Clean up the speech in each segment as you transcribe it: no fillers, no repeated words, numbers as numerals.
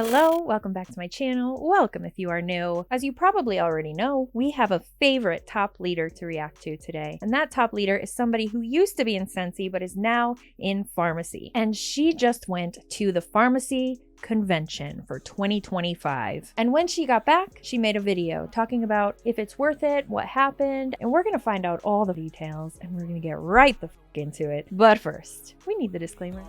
Hello, welcome back to my channel. Welcome if you are new. As you probably already know, we have a favorite top leader to react to today. And that top leader is somebody who used to be in Scentsy but is now in Farmasi. And she just went to the Farmasi convention for 2025. And when she got back, she made a video talking about if it's worth it, what happened, and we're gonna find out all the details and we're gonna get right the f into it. But first, we need the disclaimer.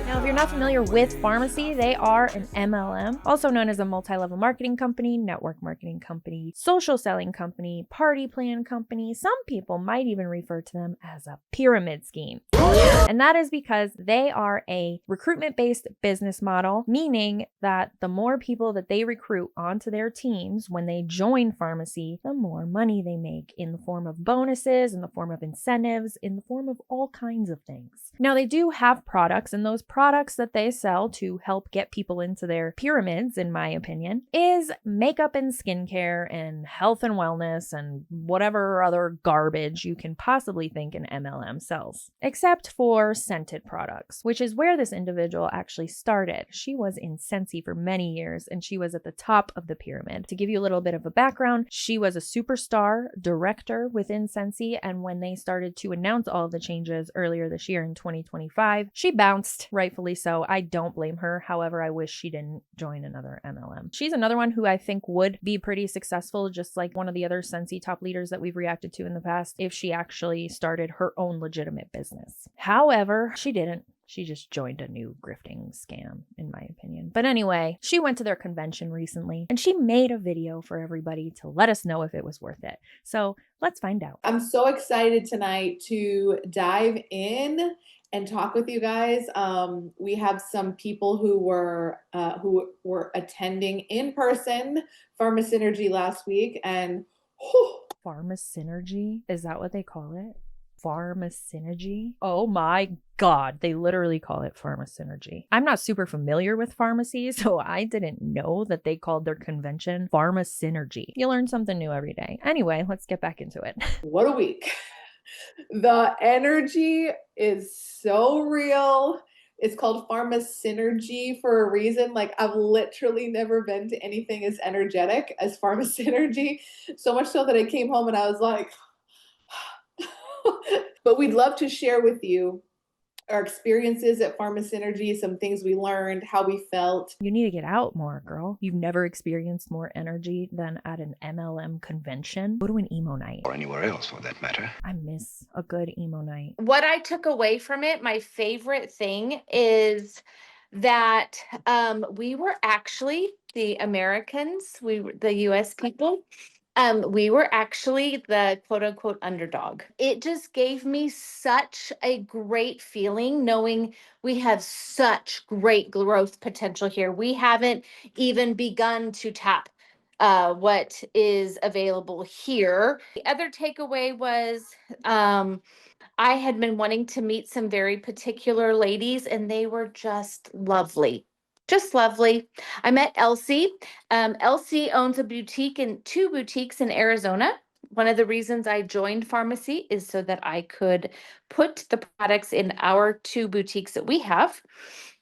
Now, if you're not familiar with Farmasi, they are an MLM, also known as a multi-level marketing company, network marketing company, social selling company, party plan company. Some people might even refer to them as a pyramid scheme. And that is because they are a recruitment-based business model, meaning that the more people that they recruit onto their teams when they join Farmasi, the more money they make in the form of bonuses, in the form of incentives, in the form of all kinds of things. Now, they do have products, and those products that they sell to help get people into their pyramids, in my opinion, is makeup and skincare and health and wellness and whatever other garbage you can possibly think an MLM sells. Except for scented products, which is where this individual actually started. She was in Scentsy for many years and she was at the top of the pyramid. To give you a little bit of a background, she was a superstar director within Scentsy, and when they started to announce all of the changes earlier this year in 2025, she bounced, rightfully so. I don't blame her. However, I wish she didn't join another MLM. She's another one who I think would be pretty successful, just like one of the other Scentsy top leaders that we've reacted to in the past, if she actually started her own legitimate business. However, she didn't. She just joined a new grifting scam, in my opinion. But anyway, she went to their convention recently and she made a video for everybody to let us know if it was worth it. So let's find out. I'm so excited tonight to dive in and talk with you guys. We have some people who were attending in person Farmasinergy last week, and Farmasinergy? Is that what they call it? Farmasinergy? Oh my God, they literally call it Farmasinergy. I'm not super familiar with pharmacy, so I didn't know that they called their convention Farmasinergy. You learn something new every day. Anyway, let's get back into it. What a week. The energy is so real. It's called Farmasinergy for a reason. Like, I've literally never been to anything as energetic as Farmasinergy. So much so that I came home and I was like, but we'd love to share with you our experiences at Farmasinergy, some things we learned, how we felt. You need to get out more, girl. You've never experienced more energy than at an MLM convention. Go to an emo night. Or anywhere else for that matter. I miss a good emo night. What I took away from it, my favorite thing is that we were actually the Americans, the US people, we were actually the quote unquote underdog. It just gave me such a great feeling knowing we have such great growth potential here. We haven't even begun to tap what is available here. The other takeaway was I had been wanting to meet some very particular ladies and they were just lovely. Just lovely. I met Elsie. Elsie owns a boutique and 2 boutiques in Arizona. One of the reasons I joined Farmasi is so that I could put the products in our 2 boutiques that we have.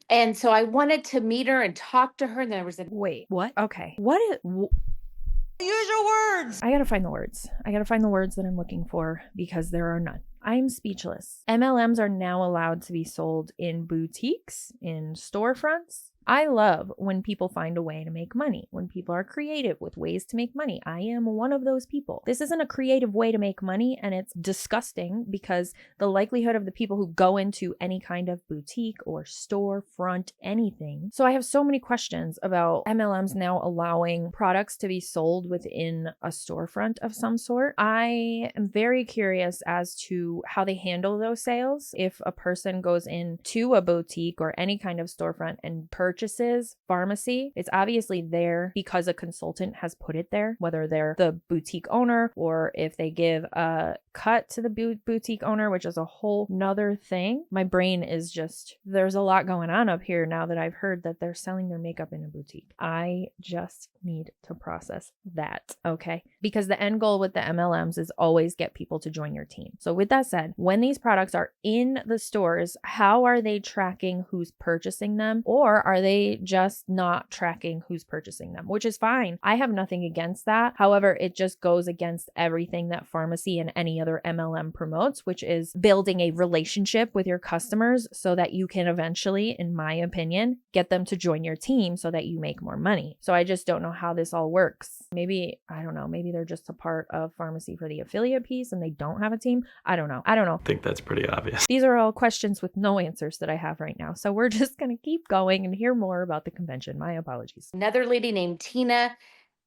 And so I wanted to meet her and talk to her. And there was a wait, what? Okay. What is... Use your words. I gotta find the words. I gotta find the words that I'm looking for because there are none. I'm speechless. MLMs are now allowed to be sold in boutiques, in storefronts. I love when people find a way to make money, when people are creative with ways to make money. I am one of those people. This isn't a creative way to make money, and it's disgusting because the likelihood of the people who go into any kind of boutique or storefront anything. So I have so many questions about MLMs now allowing products to be sold within a storefront of some sort. I am very curious as to how they handle those sales. If a person goes into a boutique or any kind of storefront and purchases purchases Farmasi, it's obviously there because a consultant has put it there, whether they're the boutique owner or if they give a cut to the boutique owner, which is a whole nother thing. My brain is just, there's a lot going on up here now that I've heard that they're selling their makeup in a boutique. I just need to process that, okay? Because the end goal with the MLMs is always get people to join your team. So with that said, when these products are in the stores, how are they tracking who's purchasing them? Or are they just not tracking who's purchasing them? Which is fine. I have nothing against that. However, it just goes against everything that Farmasi and any other MLM promotes, which is building a relationship with your customers so that you can eventually, in my opinion, get them to join your team so that you make more money. So I just don't know how this all works. Maybe, I don't know, maybe they're just a part of Farmasi for the affiliate piece and they don't have a team. I don't know. I think that's pretty obvious. These are all questions with no answers that I have right now. So we're just going to keep going and hear more about the convention. My apologies. Another lady named Tina,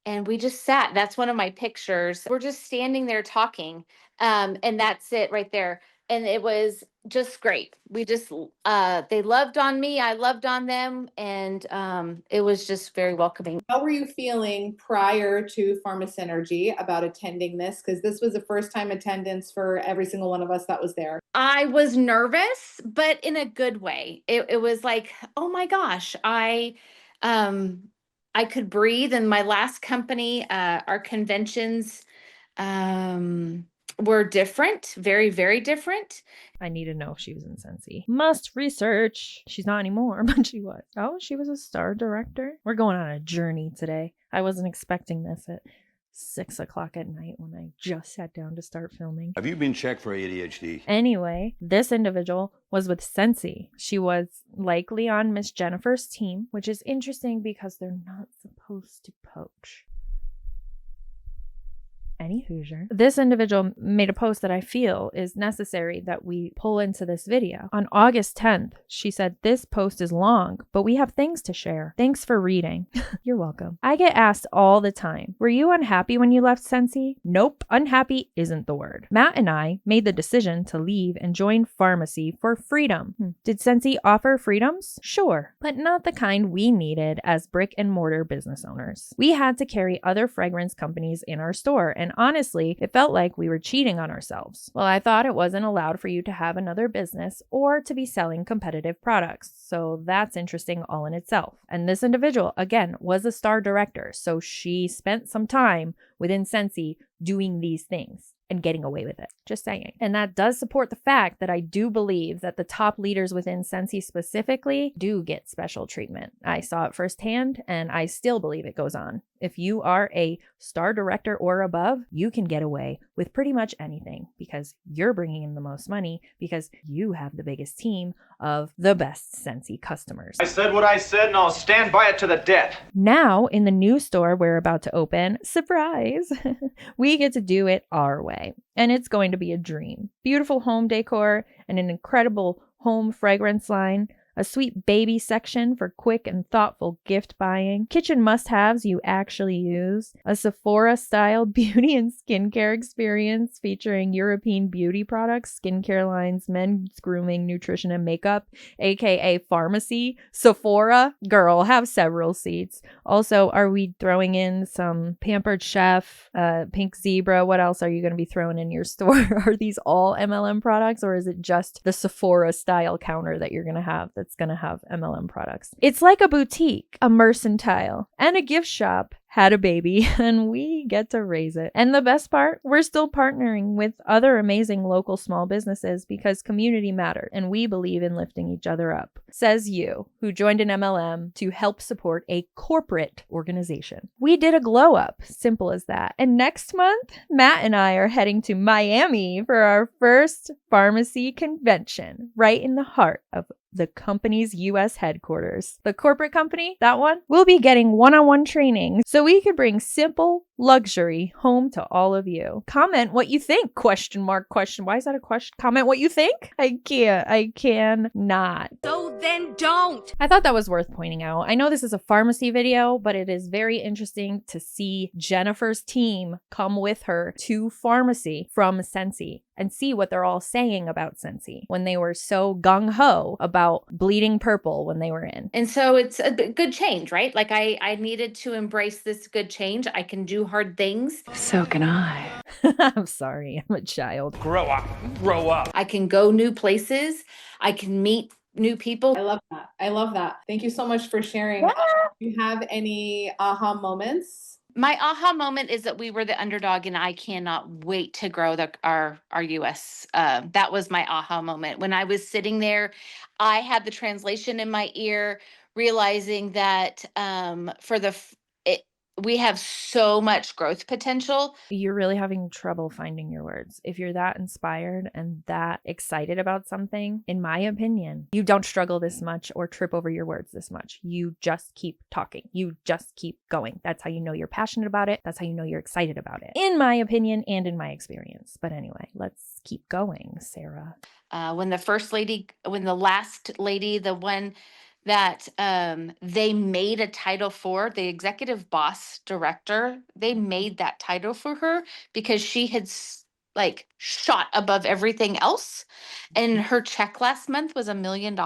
and we just sat. That's one of my pictures. We're just standing there talking. And that's it right there. And it was just great. We just, they loved on me. I loved on them. And it was just very welcoming. How were you feeling prior to Farmasinergy about attending this? Because this was the first time attendance for every single one of us that was there. I was nervous, but in a good way. It was like, oh my gosh, I could breathe. In my last company, our conventions were different, very, very different. I need to know if she was in Scentsy. Must research. She's not anymore, but she was. Oh, she was a star director. We're going on a journey today. I wasn't expecting this at 6 o'clock at night when I just sat down to start filming. Have you been checked for ADHD? Anyway, this individual was with Scentsy. She was likely on Miss Jennifer's team, which is interesting because they're not supposed to poach. Any Hoosier. This individual made a post that I feel is necessary that we pull into this video. On August 10th, she said, "This post is long, but we have things to share. Thanks for reading." You're welcome. I get asked all the time, "Were you unhappy when you left Scentsy?" Nope, unhappy isn't the word. Matt and I made the decision to leave and join Farmasi for freedom. Did Scentsy offer freedoms? Sure, but not the kind we needed as brick and mortar business owners. We had to carry other fragrance companies in our store, and honestly, it felt like we were cheating on ourselves. Well, I thought it wasn't allowed for you to have another business or to be selling competitive products, so that's interesting all in itself. And this individual, again, was a star director, so she spent some time within Scentsy doing these things and getting away with it. Just saying. And that does support the fact that I do believe that the top leaders within Scentsy specifically do get special treatment. I saw it firsthand and I still believe it goes on. If you are a star director or above, you can get away with pretty much anything because you're bringing in the most money because you have the biggest team of the best Scentsy customers. I said what I said and I'll stand by it to the death. Now, in the new store we're about to open, surprise, we get to do it our way. And it's going to be a dream. Beautiful home decor and an incredible home fragrance line. A sweet baby section for quick and thoughtful gift buying. Kitchen must-haves you actually use. A Sephora-style beauty and skincare experience featuring European beauty products, skincare lines, men's grooming, nutrition, and makeup, aka Farmasi. Sephora, girl, have several seats. Also, are we throwing in some Pampered Chef, Pink Zebra? What else are you going to be throwing in your store? Are these all MLM products, or is it just the Sephora-style counter that you're going to have that's going to have MLM products? It's like a boutique, a mercantile, and a gift shop had a baby, and we get to raise it. And the best part, we're still partnering with other amazing local small businesses because community matters, and we believe in lifting each other up. Says you, who joined an MLM to help support a corporate organization. We did a glow up, simple as that. And next month, Matt and I are heading to Miami for our first Farmasi convention, right in the heart of the company's US headquarters. The corporate company, that one, will be getting one-on-one training so we could bring simple, luxury home to all of you. Comment what you think, question mark, question. Why is that a question? Comment what you think? I cannot. So then don't. I thought that was worth pointing out. I know this is a pharmacy video, but it is very interesting to see Jennifer's team come with her to Farmasi from Scentsy and see what they're all saying about Scentsy when they were so gung-ho about bleeding purple when they were in. And so it's a good change, right? Like I needed to embrace this good change. I can do hard things. So can I. I'm sorry, I'm a child. Grow up. Grow up. I can go new places. I can meet new people. I love that. I love that. Thank you so much for sharing. Yeah. Do you have any aha moments? My aha moment is that we were the underdog, and I cannot wait to grow our US. That was my aha moment. When I was sitting there, I had the translation in my ear, realizing that we have so much growth potential. You're really having trouble finding your words. If you're that inspired and that excited about something, in my opinion, you don't struggle this much or trip over your words this much. You just keep talking. You just keep going. That's how you know you're passionate about it. That's how you know you're excited about it, in my opinion and in my experience. But anyway, let's keep going, Sarah. When the last lady, the one that they made a title for, the executive boss director, they made that title for her because she had like shot above everything else. And her check last month was $1 million.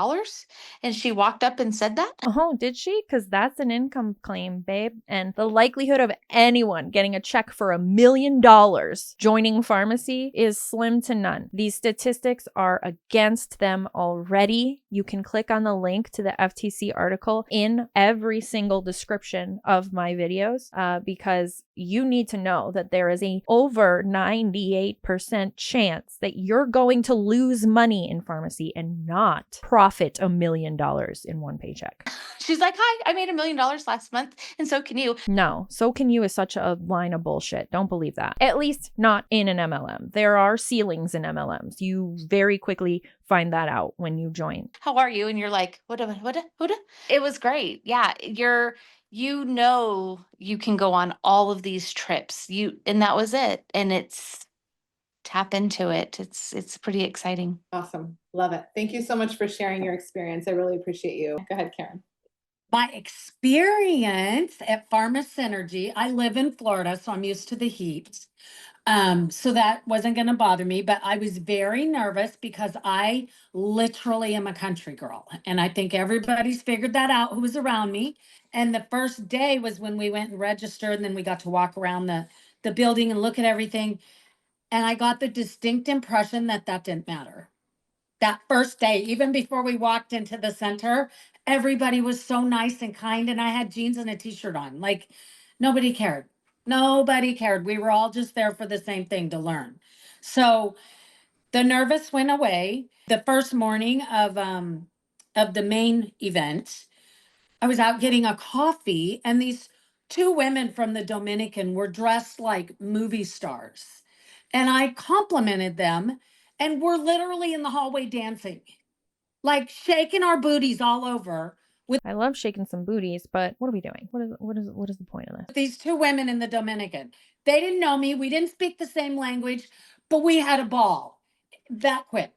And she walked up and said that. Oh, did she? Because that's an income claim, babe. And the likelihood of anyone getting a check for $1 million joining Farmasi is slim to none. These statistics are against them already. You can click on the link to the FTC article in every single description of my videos because you need to know that there is a over 98% chance that you're going to lose money in Farmasi and not profit $1 million in one paycheck. She's like, hi, I made $1 million last month, and so can you. No, so can you is such a line of bullshit. Don't believe that. At least not in an MLM. There are ceilings in MLMs. You very quickly find that out when you join. How are you? And you're like, what? It was great. Yeah, you know you can go on all of these trips. And that was it. And it's tap into it. It's pretty exciting. Awesome. Love it. Thank you so much for sharing your experience. I really appreciate you. Go ahead, Karen. My experience at Farmasinergy, I live in Florida, so I'm used to the heat. So that wasn't going to bother me, but I was very nervous because I literally am a country girl. And I think everybody's figured that out who was around me. And the first day was when we went and registered, and then we got to walk around the building and look at everything. And I got the distinct impression that didn't matter. That first day, even before we walked into the center, everybody was so nice and kind. And I had jeans and a t-shirt on. Like, nobody cared. Nobody cared. We were all just there for the same thing, to learn. So the nervous went away. The first morning of the main event, I was out getting a coffee, and these two women from the Dominican were dressed like movie stars. And I complimented them, and we're literally in the hallway dancing, like shaking our booties all over with I love shaking some booties, but what are we doing? What is the point of this? these two women in the Dominican. They didn't know me. We didn't speak the same language, but we had a ball that quick.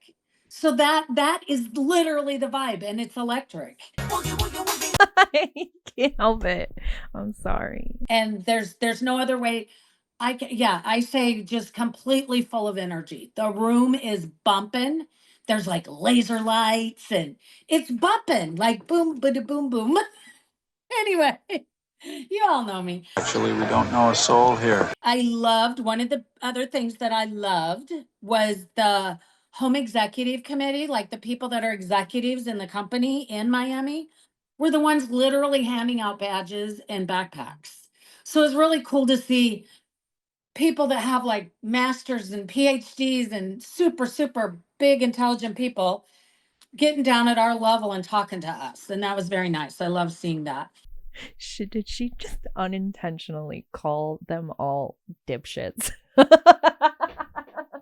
So that is literally the vibe, and it's electric. I can't help it. I'm sorry. And there's no other way. I say just completely full of energy. The room is bumping. There's like laser lights, and it's bumping like boom, bada boom, boom. Anyway, you all know me. Actually, we don't know a soul here. I loved, one of the other things that I loved was the home executive committee, like the people that are executives in the company in Miami were the ones literally handing out badges and backpacks. So it's really cool to see people that have like masters and PhDs and super, super big, intelligent people getting down at our level and talking to us. And that was very nice. I love seeing that. Did she just unintentionally call them all dipshits?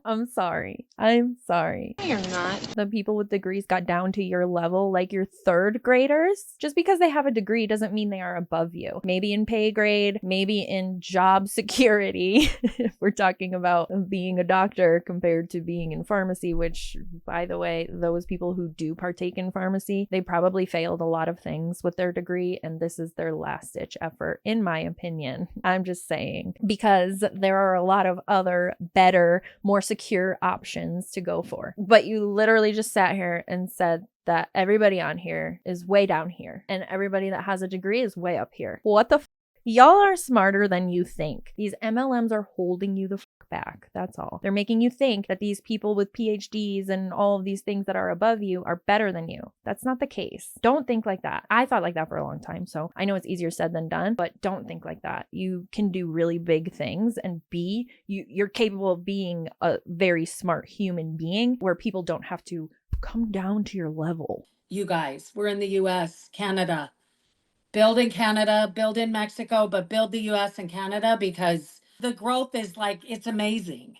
I'm sorry. I'm sorry. No, you're not. The people with degrees got down to your level like your third graders. Just because they have a degree doesn't mean they are above you. Maybe in pay grade, maybe in job security. If we're talking about being a doctor compared to being in pharmacy, which, by the way, those people who do partake in pharmacy, they probably failed a lot of things with their degree, and this is their last ditch effort, in my opinion. I'm just saying, because there are a lot of other better, more secure options to go for. But you literally just sat here and said that everybody on here is way down here and everybody that has a degree is way up here. What the Y'all are smarter than you think. These MLMs are holding you the back. That's all. They're making you think that these people with PhDs and all of these things that are above you are better than you. That's not the case. Don't think like that. I thought like that for a long time, so I know it's easier said than done, but don't think like that. You can do really big things and you're capable of being a very smart human being where people don't have to come down to your level. You guys, we're in the US, Canada. Build in Canada, build in Mexico, but build the US and Canada because the growth is like, it's amazing.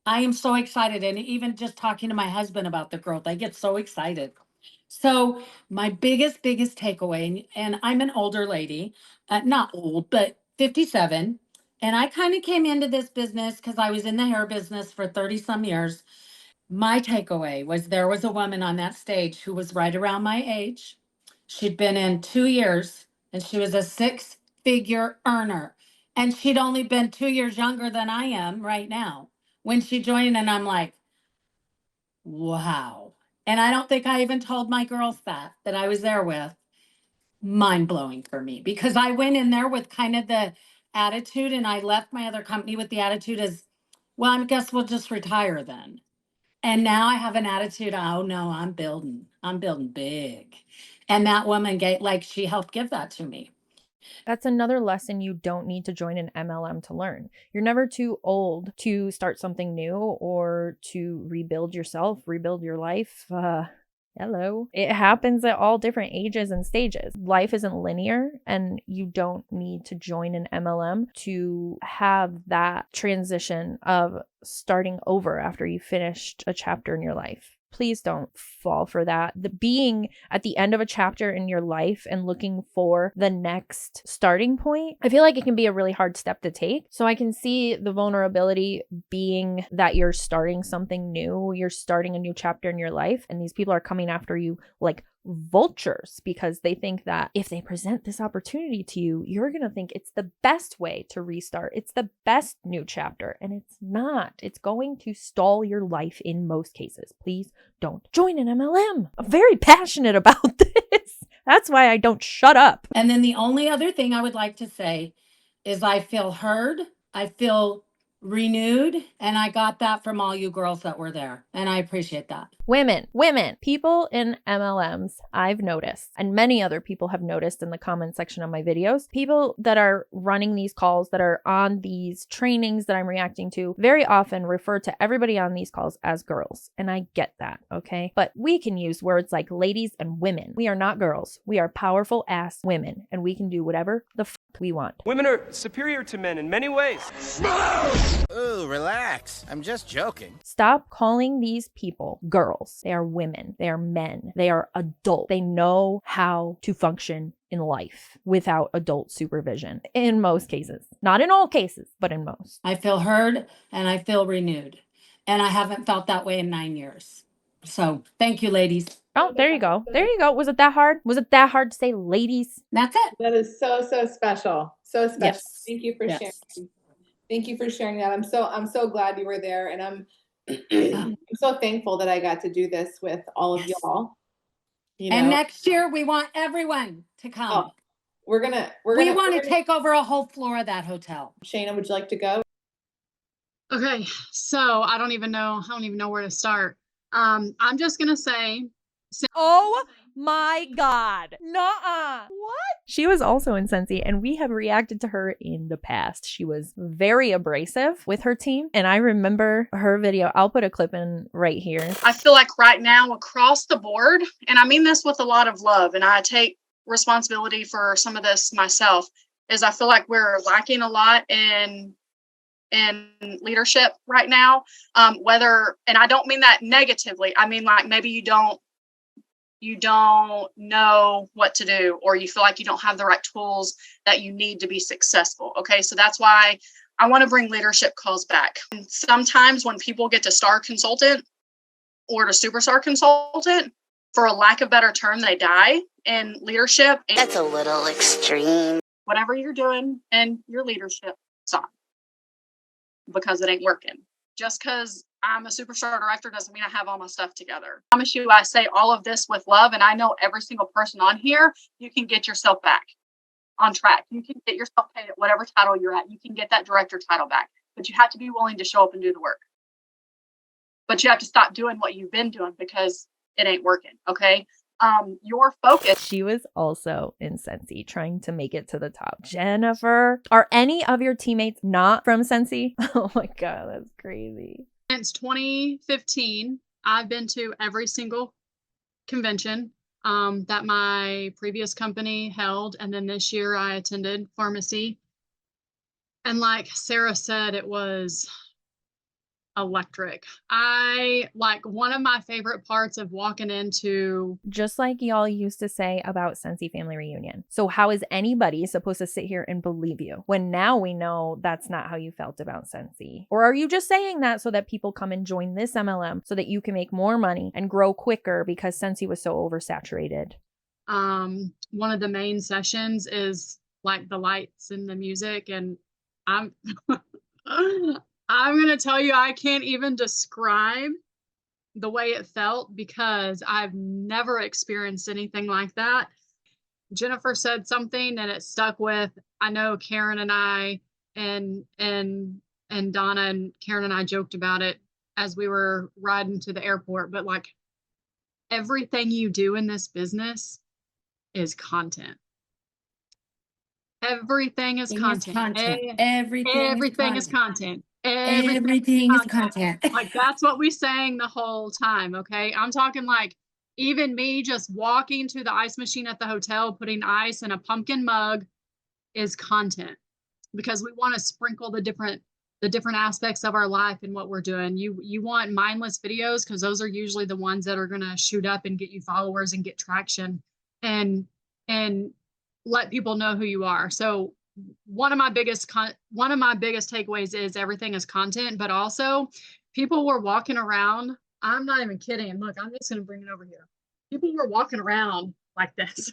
I am so excited. And even just talking to my husband about the growth, I get so excited. So my biggest takeaway, and I'm an older lady, not old, but 57. And I kind of came into this business because I was in the hair business for 30 some years. My takeaway was there was a woman on that stage who was right around my age. She'd been in 2 years and she was a 6-figure earner. And she'd only been 2 years younger than I am right now when she joined. And I'm like, wow. And I don't think I even told my girls that I was there with. Mind blowing for me because I went in there with kind of the attitude and I left my other company with the attitude as, well, I guess we'll just retire then. And now I have an attitude, oh no, I'm building big. And that woman she helped give that to me. That's another lesson you don't need to join an MLM to learn. You're never too old to start something new or to rebuild yourself, rebuild your life. Hello. It happens at all different ages and stages. Life isn't linear, and you don't need to join an MLM to have that transition of starting over after you finished a chapter in your life. Please don't fall for that. The being at the end of a chapter in your life and looking for the next starting point, I feel like it can be a really hard step to take. So I can see the vulnerability being that you're starting something new, you're starting a new chapter in your life, and these people are coming after you like vultures because they think that if they present this opportunity to you, you're going to think it's the best way to restart. It's the best new chapter, and it's not. It's going to stall your life in most cases. Please don't join an MLM. I'm very passionate about this. That's why I don't shut up. And then the only other thing I would like to say is I feel heard. I feel renewed. And I got that from all you girls that were there. And I appreciate that. Women, people in MLMs, I've noticed, and many other people have noticed in the comment section of my videos, people that are running these calls, that are on these trainings that I'm reacting to, very often refer to everybody on these calls as girls. And I get that, okay? But we can use words like ladies and women. We are not girls. We are powerful ass women, and we can do whatever the fuck we want. Women are superior to men in many ways. Ooh, relax. I'm just joking. Stop calling these people girls. They are women. They are men. They are adult. They know how to function in life without adult supervision in most cases. Not in all cases, but in most. I feel heard and I feel renewed. And I haven't felt that way in 9 years. So thank you, ladies. Oh, there you go. There you go. Was it that hard? Was it that hard to say ladies? That's it. That is so special. So special. Yes. Thank you for Yes. sharing. Thank you for sharing that. I'm so glad you were there, and I'm so thankful that I got to do this with all of y'all. You know? And next year we want everyone to come. Oh, we want to take over a whole floor of that hotel. Shayna, would you like to go? Okay, so I don't even know where to start. I'm just gonna say. Oh my God. Nuh-uh. What? She was also in Scentsy, and we have reacted to her in the past. She was very abrasive with her team, and I remember her video. I'll put a clip in right here. I feel like right now across the board, and I mean this with a lot of love, and I take responsibility for some of this myself, is I feel like we're lacking a lot in in leadership right now. And I don't mean that negatively. I mean, like, maybe you don't know what to do, or you feel like you don't have the right tools that you need to be successful. Okay. So that's why I want to bring leadership calls back. And sometimes when people get to star consultant or to superstar consultant, for a lack of better term, they die in leadership. And that's a little extreme. Whatever you're doing in your leadership, stop, because it ain't working. Just because I'm a superstar director doesn't mean I have all my stuff together. I promise you, I say all of this with love, and I know every single person on here, you can get yourself back on track. You can get yourself paid at whatever title you're at. You can get that director title back, but you have to be willing to show up and do the work. But you have to stop doing what you've been doing because it ain't working. Okay. Your focus. She was also in Scentsy, trying to make it to the top. Jennifer, are any of your teammates not from Scentsy? Oh my God, that's crazy. Since 2015, I've been to every single convention that my previous company held. And then this year I attended Farmasi. And like Sarah said, it was electric. One of my favorite parts of walking into, just like y'all used to say about Scentsy Family Reunion. So how is anybody supposed to sit here and believe you when now we know that's not how you felt about Scentsy? Or are you just saying that so that people come and join this MLM so that you can make more money and grow quicker because Scentsy was so oversaturated? One of the main sessions is like the lights and the music, and I'm I'm going to tell you, I can't even describe the way it felt because I've never experienced anything like that. Jennifer said something and it stuck with, I know Karen and I and Donna and Karen and I joked about it as we were riding to the airport, but like everything you do in this business is content. Everything is content. Everything is content. Everything is content. Like that's what we sang the whole time. Okay. I'm talking like even me just walking to the ice machine at the hotel, putting ice in a pumpkin mug is content, because we want to sprinkle the different aspects of our life and what we're doing. You want mindless videos because those are usually the ones that are going to shoot up and get you followers and get traction and let people know who you are. So one of my biggest takeaways is everything is content, but also people were walking around. I'm not even kidding. Look, I'm just going to bring it over here. People were walking around like this.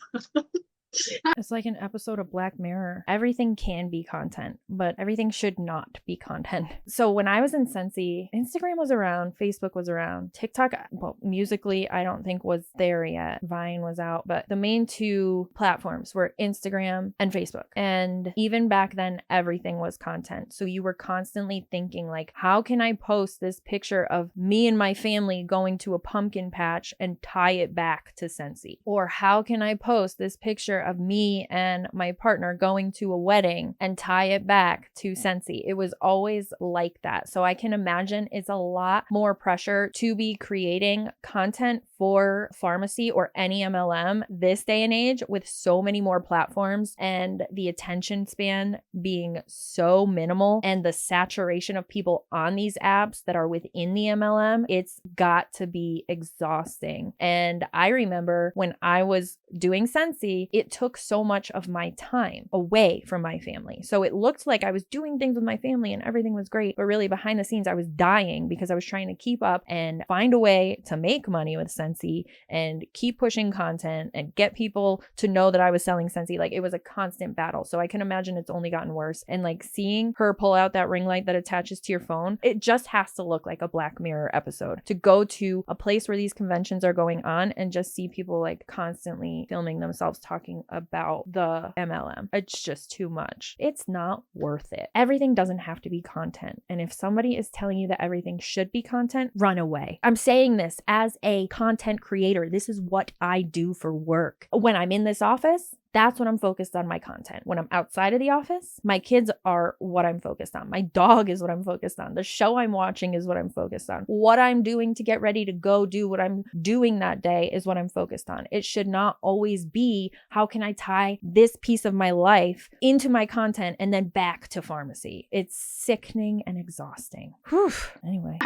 It's like an episode of Black Mirror. Everything can be content, but everything should not be content. So when I was in Scentsy, Instagram was around, Facebook was around, TikTok, well, Musically, I don't think was there yet. Vine was out, but the main two platforms were Instagram and Facebook. And even back then, everything was content. So you were constantly thinking like, how can I post this picture of me and my family going to a pumpkin patch and tie it back to Scentsy? Or how can I post this picture of me and my partner going to a wedding and tie it back to Scentsy? It was always like that. So I can imagine it's a lot more pressure to be creating content for Farmasi or any MLM this day and age with so many more platforms and the attention span being so minimal and the saturation of people on these apps that are within the MLM. It's got to be exhausting. And I remember when I was doing Scentsy, it took so much of my time away from my family. So it looked like I was doing things with my family and everything was great, but really behind the scenes, I was dying because I was trying to keep up and find a way to make money with Scentsy and keep pushing content and get people to know that I was selling Scentsy. Like it was a constant battle. So I can imagine it's only gotten worse. And like seeing her pull out that ring light that attaches to your phone, it just has to look like a Black Mirror episode to go to a place where these conventions are going on and just see people like constantly filming themselves talking about the MLM. It's just too much. It's not worth it. Everything doesn't have to be content. And if somebody is telling you that everything should be content, run away. I'm saying this as a content creator. This is what I do for work. When I'm in this office, That's what I'm focused on, my content. When I'm outside of the office, my kids are what I'm focused on. My dog is what I'm focused on. The show I'm watching is what I'm focused on. What I'm doing to get ready to go do what I'm doing that day is what I'm focused on. It should not always be, how can I tie this piece of my life into my content and then back to pharmacy? It's sickening and exhausting. Whew. Anyway.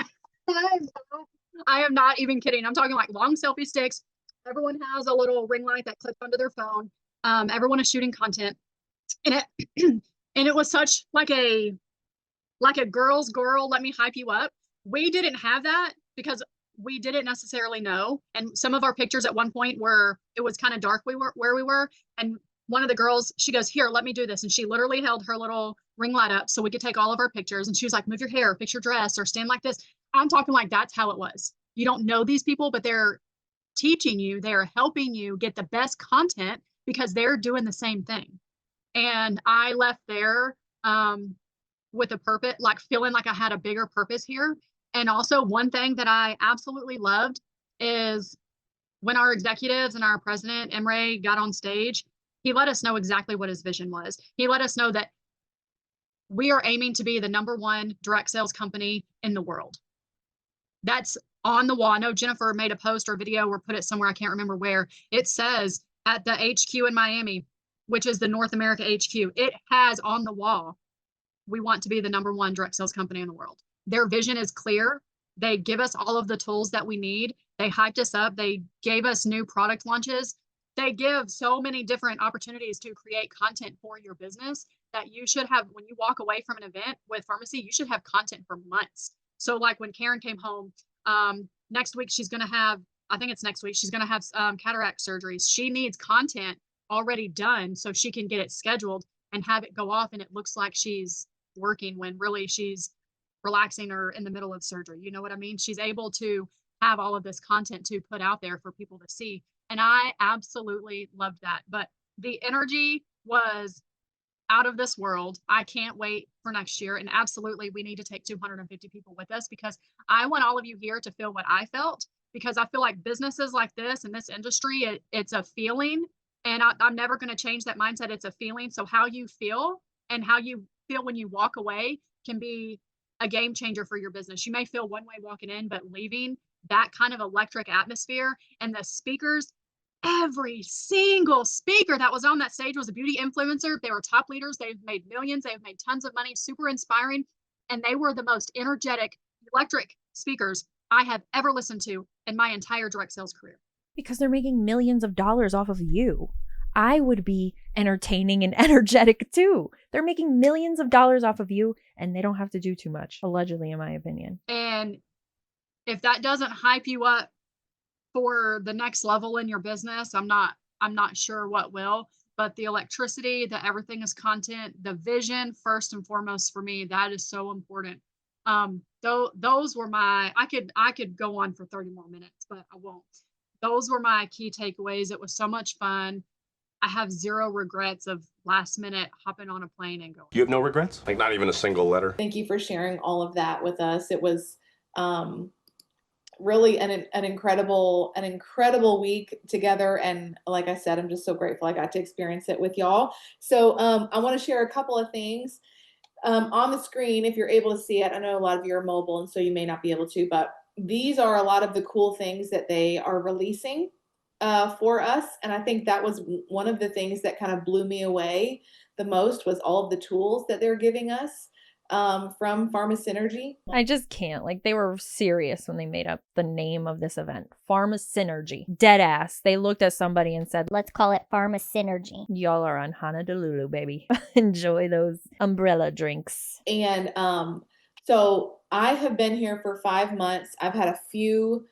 I am not even kidding. I'm talking like long selfie sticks. Everyone has a little ring light that clips onto their phone. Everyone is shooting content, and it was such like a girl's girl. Let me hype you up. We didn't have that because we didn't necessarily know. And some of our pictures at one point it was kind of dark where we were. And one of the girls, she goes, here, let me do this. And she literally held her little ring light up so we could take all of our pictures. And she was like, move your hair, fix your dress, or stand like this. I'm talking like that's how it was. You don't know these people, but they're teaching you, they're helping you get the best content because they're doing the same thing. And I left there with a purpose, like feeling like I had a bigger purpose here. And also one thing that I absolutely loved is when our executives and our president, Emre, got on stage, he let us know exactly what his vision was. He let us know that we are aiming to be the #1 direct sales company in the world. That's on the wall. I know Jennifer made a post or video or put it somewhere, I can't remember where. It says at the HQ in Miami, which is the North America HQ, it has on the wall, we want to be the #1 direct sales company in the world. Their vision is clear. They give us all of the tools that we need. They hyped us up. They gave us new product launches. They give so many different opportunities to create content for your business that you should have, when you walk away from an event with Farmasi, you should have content for months. So like when Karen came home, next week, she's going to have, I think it's next week, she's going to have cataract surgeries. She needs content already done so she can get it scheduled and have it go off. And it looks like she's working when really she's relaxing or in the middle of surgery. You know what I mean? She's able to have all of this content to put out there for people to see. And I absolutely loved that. But the energy was out of this world. I can't wait for next year. And absolutely, we need to take 250 people with us because I want all of you here to feel what I felt, because I feel like businesses like this in this industry, it's a feeling. And I'm never going to change that mindset. It's a feeling. So how you feel and how you feel when you walk away can be a game changer for your business. You may feel one way walking in, but leaving, that kind of electric atmosphere, and the speakers, every single speaker that was on that stage was a beauty influencer. They were top leaders. They've made millions. They've made tons of money, super inspiring. And they were the most energetic, electric speakers I have ever listened to in my entire direct sales career. Because they're making millions of dollars off of you. I would be entertaining and energetic too. They're making millions of dollars off of you and they don't have to do too much, allegedly, in my opinion. And if that doesn't hype you up for the next level in your business, I'm not sure what will. But the electricity, the everything is content, the vision, first and foremost for me, that is so important. Those were my, I could go on for 30 more minutes, but I won't. Those were my key takeaways. It was so much fun. I have zero regrets of last minute hopping on a plane and going. You have no regrets? Like not even a single letter? Thank you for sharing all of that with us. It was really an incredible week together. And like I said, I'm just so grateful I got to experience it with y'all. So I want to share a couple of things on the screen if you're able to see it. I know a lot of you are mobile and so you may not be able to, but these are a lot of the cool things that they are releasing for us. And I think that was one of the things that kind of blew me away the most, was all of the tools that they're giving us from Farmasinergy. I just can't. Like, they were serious when they made up the name of this event. Farmasinergy. Dead ass. They looked at somebody and said, let's call it Farmasinergy. Y'all are on Honolulu, baby. Enjoy those umbrella drinks. And so I have been here for 5 months. I've had a few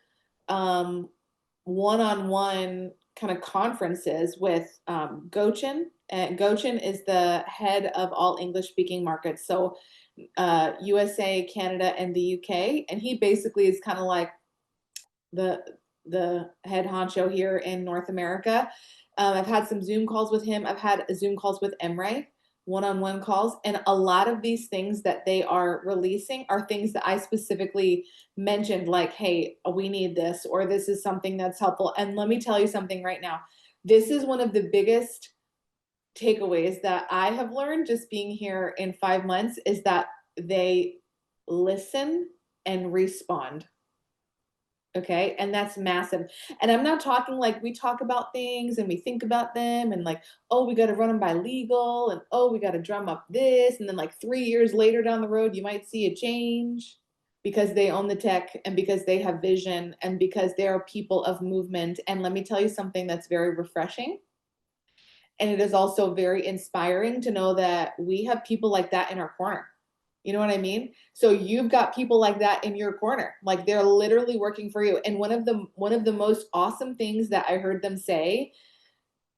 one-on-one kind of conferences with Gochin. And Gochin is the head of all English-speaking markets. So USA, Canada, and the UK. And he basically is kind of like the head honcho here in North America. I've had some Zoom calls with him. I've had Zoom calls with Emre, one-on-one calls. And a lot of these things that they are releasing are things that I specifically mentioned, like, hey, we need this, or this is something that's helpful. And let me tell you something right now. This is one of the biggest takeaways that I have learned just being here in 5 months is that they listen and respond. Okay. And that's massive. And I'm not talking like we talk about things and we think about them and like, oh, we got to run them by legal and oh, we got to drum up this. And then like 3 years later down the road, you might see a change because they own the tech and because they have vision and because they are people of movement. And let me tell you something that's very refreshing. And it is also very inspiring to know that we have people like that in our corner. You know what I mean? So you've got people like that in your corner, like they're literally working for you. And one of the most awesome things that I heard them say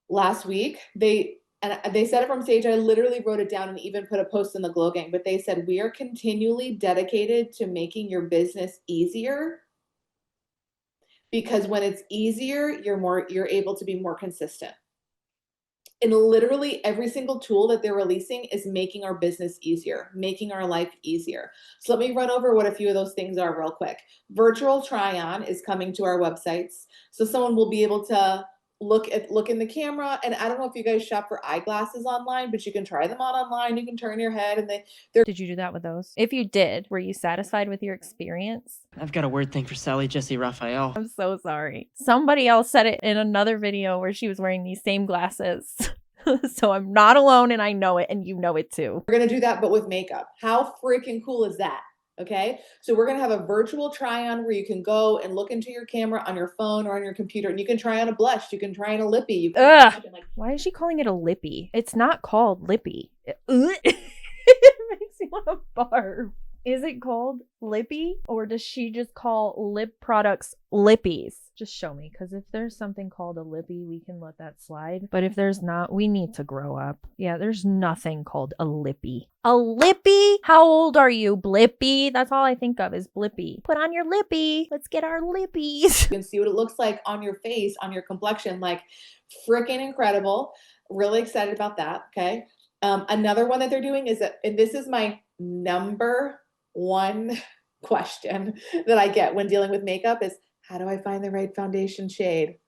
last week, they said it from stage. I literally wrote it down and even put a post in the Glow Gang, but they said, we are continually dedicated to making your business easier because when it's easier, you're able to be more consistent. And literally every single tool that they're releasing is making our business easier, making our life easier. So let me run over what a few of those things are real quick. Virtual try-on is coming to our websites. So someone will be able to look in the camera. And I don't know if you guys shop for eyeglasses online, but you can try them on online. You can turn your head and they're. Did you do that with those? If you did, were you satisfied with your experience? I've got a weird thing for Sally Jesse Raphael. I'm so sorry. Somebody else said it in another video where she was wearing these same glasses. So I'm not alone and I know it and you know it too. We're going to do that, but with makeup. How freaking cool is that? Okay. So we're going to have a virtual try on where you can go and look into your camera on your phone or on your computer and you can try on a blush. You can try on a lippy. You can Why is she calling it a lippy? It's not called lippy. It makes me want to barf. Is it called lippy or does she just call lip products lippies? Just show me, because if there's something called a lippy, we can let that slide. But if there's not, we need to grow up. Yeah, there's nothing called a lippy. A lippy? How old are you, Blippy? That's all I think of is Blippy. Put on your lippy. Let's get our lippies. You can see what it looks like on your face, on your complexion. Like freaking incredible. Really excited about that. Okay. Another one that they're doing is that, and this is my number one question that I get when dealing with makeup is, how do I find the right foundation shade?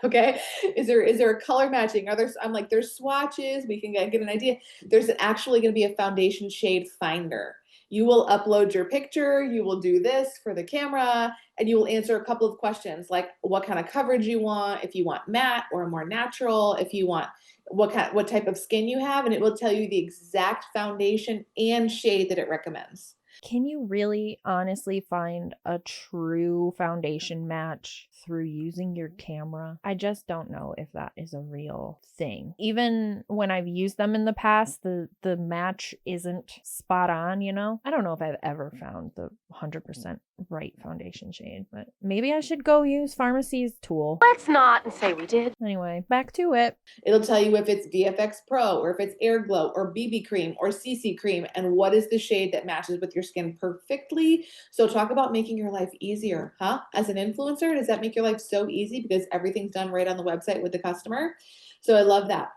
Okay. Is there a color matching? I'm like, there's swatches. We can get an idea. There's actually going to be a foundation shade finder. You will upload your picture. You will do this for the camera and you will answer a couple of questions like what kind of coverage you want, if you want matte or more natural, if you want what type of skin you have, and it will tell you the exact foundation and shade that it recommends. Can you really honestly find a true foundation match through using your camera? I just don't know if that is a real thing. Even when I've used them in the past, the match isn't spot on, you know? I don't know if I've ever found the 100% right foundation shade, but maybe I should go use Farmasi's tool. Let's not say we did. Anyway, back to it. It'll tell you if it's VFX Pro or if it's Air Glow or BB cream or CC cream and what is the shade that matches with your skin perfectly. So talk about making your life easier, huh? As an influencer, does that make your life so easy because everything's done right on the website with the customer? So I love that.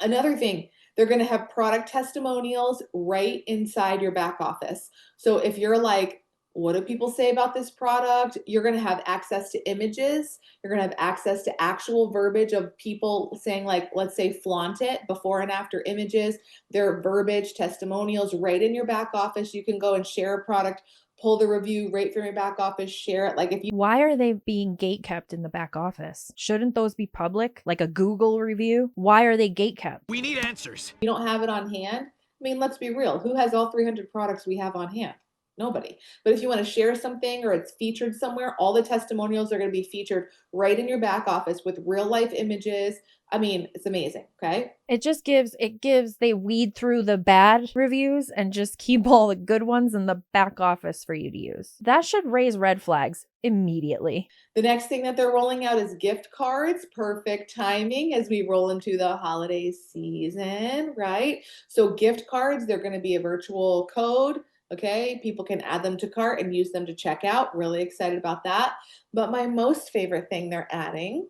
Another thing, they're going to have product testimonials right inside your back office. So if you're like, what do people say about this product? You're going to have access to images. You're going to have access to actual verbiage of people saying like, let's say flaunt it, before and after images. Their verbiage, testimonials right in your back office. You can go and share a product, pull the review right from your back office, share it. Like if you. Why are they being gatekept in the back office? Shouldn't those be public? Like a Google review? Why are they gatekept? We need answers. You don't have it on hand. I mean, let's be real. Who has all 300 products we have on hand? Nobody. But if you want to share something or it's featured somewhere, all the testimonials are going to be featured right in your back office with real life images. I mean, it's amazing. Okay. They weed through the bad reviews and just keep all the good ones in the back office for you to use. That should raise red flags immediately. The next thing that they're rolling out is gift cards. Perfect timing as we roll into the holiday season, right? So gift cards, they're going to be a virtual code. Okay, people can add them to cart and use them to check out. Really excited about that. But my most favorite thing they're adding,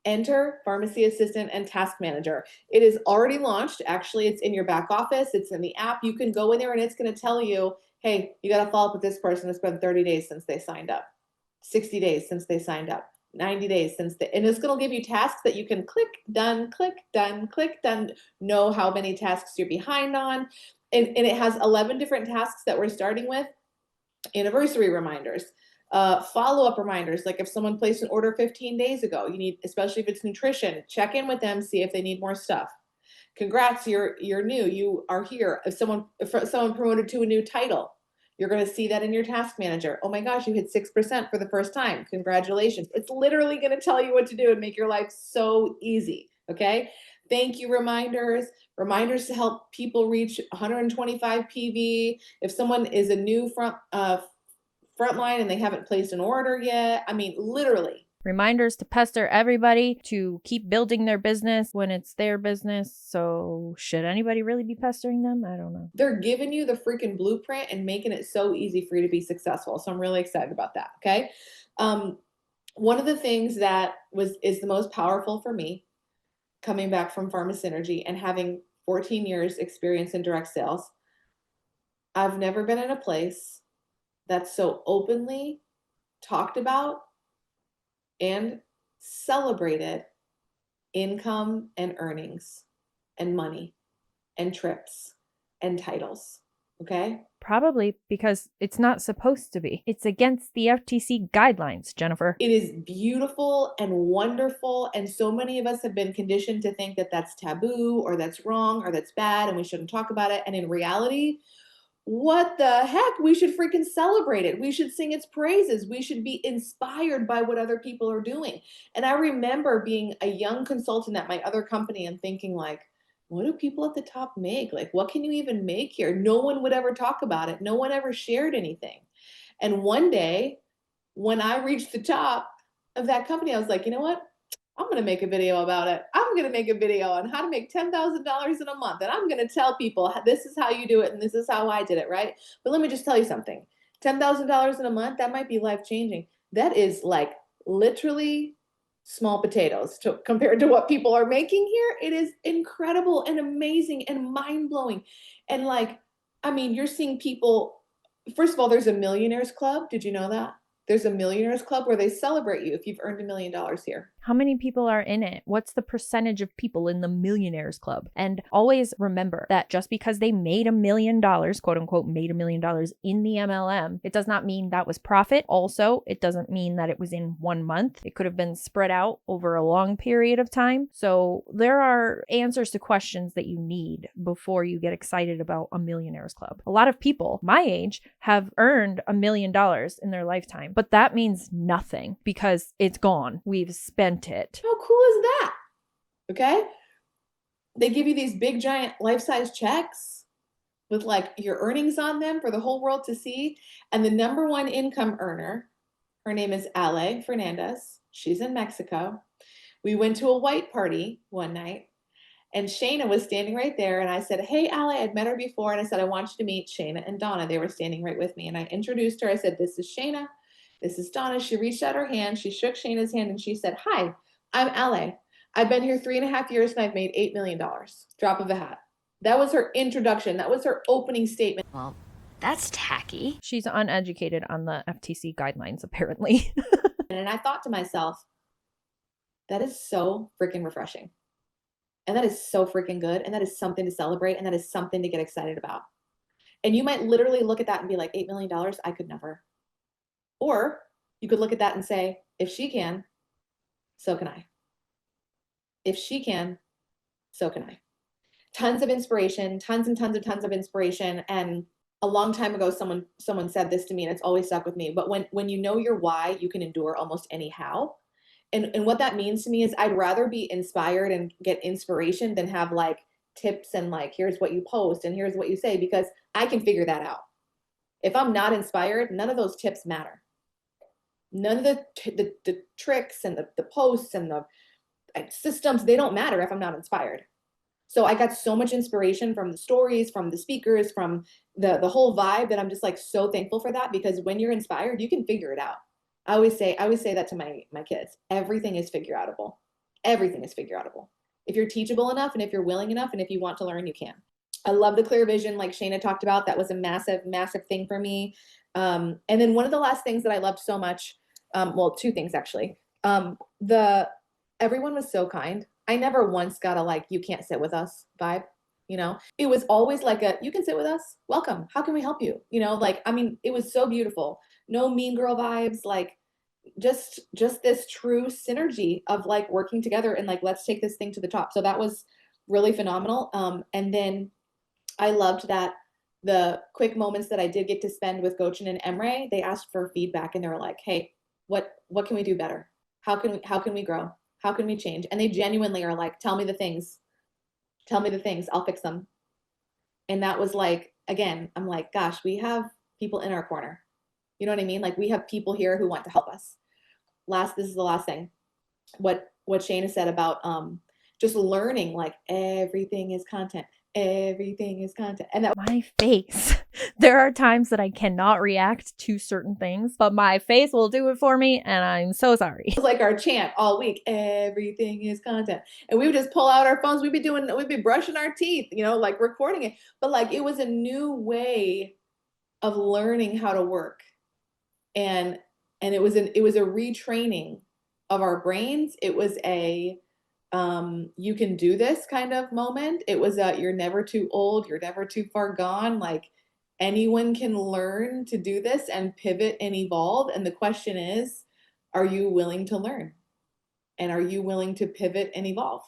enter Pharmacy Assistant and Task Manager. It is already launched. Actually, it's in your back office. It's in the app. You can go in there and it's going to tell you, hey, you got to follow up with this person. It's been 30 days since they signed up, 60 days since they signed up. 90 days since and it's going to give you tasks that you can click, done, know how many tasks you're behind on. And it has 11 different tasks that we're starting with. Anniversary reminders, follow-up reminders. Like if someone placed an order 15 days ago, you need, especially if it's nutrition, check in with them, see if they need more stuff. Congrats, you're new, you are here. If someone promoted to a new title, you're going to see that in your task manager. Oh my gosh, you hit 6% for the first time. Congratulations. It's literally going to tell you what to do and make your life so easy. Okay. Thank you reminders to help people reach 125 PV. If someone is a new frontline and they haven't placed an order yet, I mean, literally. Reminders to pester everybody to keep building their business when it's their business. So should anybody really be pestering them? I don't know. They're giving you the freaking blueprint and making it so easy for you to be successful. So I'm really excited about that. Okay. One of the things that is the most powerful for me coming back from Farmasinergy and having 14 years experience in direct sales, I've never been in a place that's so openly talked about and celebrated income and earnings and money and trips and titles. Okay? Probably because it's not supposed to be. It's against the FTC guidelines, Jennifer. It is beautiful and wonderful. And so many of us have been conditioned to think that that's taboo or that's wrong or that's bad and we shouldn't talk about it. And in reality, what the heck? We should freaking celebrate it. We should sing its praises. We should be inspired by what other people are doing. And I remember being a young consultant at my other company and thinking like, what do people at the top make? Like, what can you even make here? No one would ever talk about it. No one ever shared anything. And one day when I reached the top of that company, I was like, you know what? I'm going to make a video about it. I'm going to make a video on how to make $10,000 in a month. And I'm going to tell people this is how you do it. And this is how I did it. Right. But let me just tell you something. $10,000 in a month, that might be life changing. That is like literally small potatoes compared to what people are making here. It is incredible and amazing and mind blowing. And like, I mean, you're seeing people, first of all, there's a millionaires club. Did you know that? There's a millionaires club where they celebrate you if you've earned $1 million here. How many people are in it? What's the percentage of people in the millionaires club? And always remember that just because they made $1 million, quote unquote, made $1 million in the MLM, it does not mean that was profit. Also, it doesn't mean that it was in 1 month. It could have been spread out over a long period of time. So there are answers to questions that you need before you get excited about a millionaires club. A lot of people my age have earned $1 million in their lifetime. But that means nothing because it's gone. We've spent it. How cool is that? Okay. They give you these big, giant life-size checks with like your earnings on them for the whole world to see. And the number one income earner, her name is Ale Fernandez. She's in Mexico. We went to a white party one night and Shayna was standing right there. And I said, hey, Ale, I'd met her before. And I said, I want you to meet Shayna and Donna. They were standing right with me. And I introduced her. I said, this is Shayna. This is Donna. She reached out her hand. She shook Shayna's hand and she said, hi, I'm Ale. I've been here 3.5 years and I've made $8 million. Drop of a hat. That was her introduction. That was her opening statement. Well, that's tacky. She's uneducated on the FTC guidelines, apparently. And I thought to myself, that is so freaking refreshing. And that is so freaking good. And that is something to celebrate. And that is something to get excited about. And you might literally look at that and be like, $8 million, I could never. Or you could look at that and say, if she can, so can I. If she can, so can I. Tons of inspiration, tons of inspiration. And a long time ago, someone said this to me and it's always stuck with me. But when you know your why, you can endure almost any how. And what that means to me is I'd rather be inspired and get inspiration than have like tips and like, here's what you post and here's what you say, because I can figure that out. If I'm not inspired, none of those tips matter. None of the tricks and the posts and the systems, they don't matter if I'm not inspired. So I got so much inspiration from the stories, from the speakers, from the whole vibe that I'm just like so thankful for that, because when you're inspired, you can figure it out. I always say that to my kids. Everything is figure outable. Everything is figure outable. If you're teachable enough and if you're willing enough and if you want to learn, you can. I love the clear vision like Shayna talked about. That was a massive, massive thing for me. And then one of the last things that I loved so much, well, two things actually. Everyone was so kind. I never once got a like, you can't sit with us vibe, you know? It was always like a, you can sit with us, welcome, how can we help you? You know, like, I mean, it was so beautiful. No mean girl vibes, like just this true synergy of like working together and like, let's take this thing to the top. So that was really phenomenal. And then I loved that the quick moments that I did get to spend with Gochin and Emre, they asked for feedback and they were like, hey, what can we do better? How can we grow? How can we change? And they genuinely are like, tell me the things, I'll fix them. And that was like, again, I'm like, gosh, we have people in our corner. You know what I mean? Like we have people here who want to help us. This is the last thing. What Shayna said about just learning, like everything is content. Everything is content. And that my face. There are times that I cannot react to certain things, but my face will do it for me, and I'm so sorry. It was like our chant all week. Everything is content. And we would just pull out our phones. We'd be brushing our teeth, you know, like recording it. But like it was a new way of learning how to work. And it was a retraining of our brains. It was a you can do this kind of moment. It was a you're never too old, you're never too far gone. Like anyone can learn to do this and pivot and evolve. And the question is, are you willing to learn? And are you willing to pivot and evolve?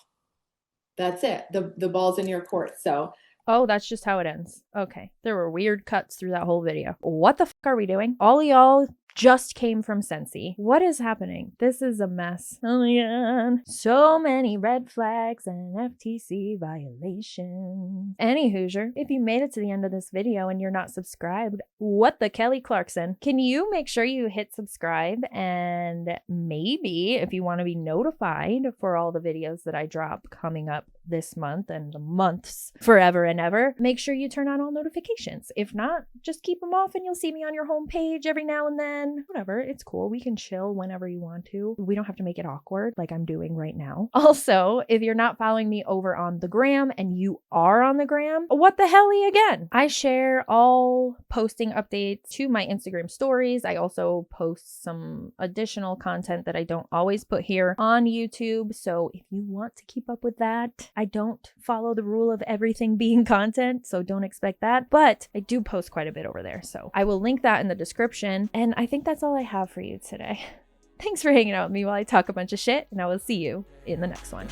That's it. The ball's in your court. So oh, that's just how it ends. Okay. There were weird cuts through that whole video. What the fuck are we doing? All of y'all just came from Scentsy. What is happening? This is a mess. Oh my god. So many red flags and FTC violations. Any Hoosier, if you made it to the end of this video and you're not subscribed, what the Kelly Clarkson? Can you make sure you hit subscribe? And maybe if you want to be notified for all the videos that I drop coming up this month and the months forever and ever, make sure you turn on all notifications. If not, just keep them off and you'll see me on your homepage every now and then. Whatever, it's cool. We can chill whenever you want to. We don't have to make it awkward like I'm doing right now. Also, if you're not following me over on the gram and you are on the gram, what the helly again? I share all posting updates to my Instagram stories. I also post some additional content that I don't always put here on YouTube. So if you want to keep up with that, I don't follow the rule of everything being content, so don't expect that. But I do post quite a bit over there. So I will link that in the description. And I think that's all I have for you today. Thanks for hanging out with me while I talk a bunch of shit, and I will see you in the next one.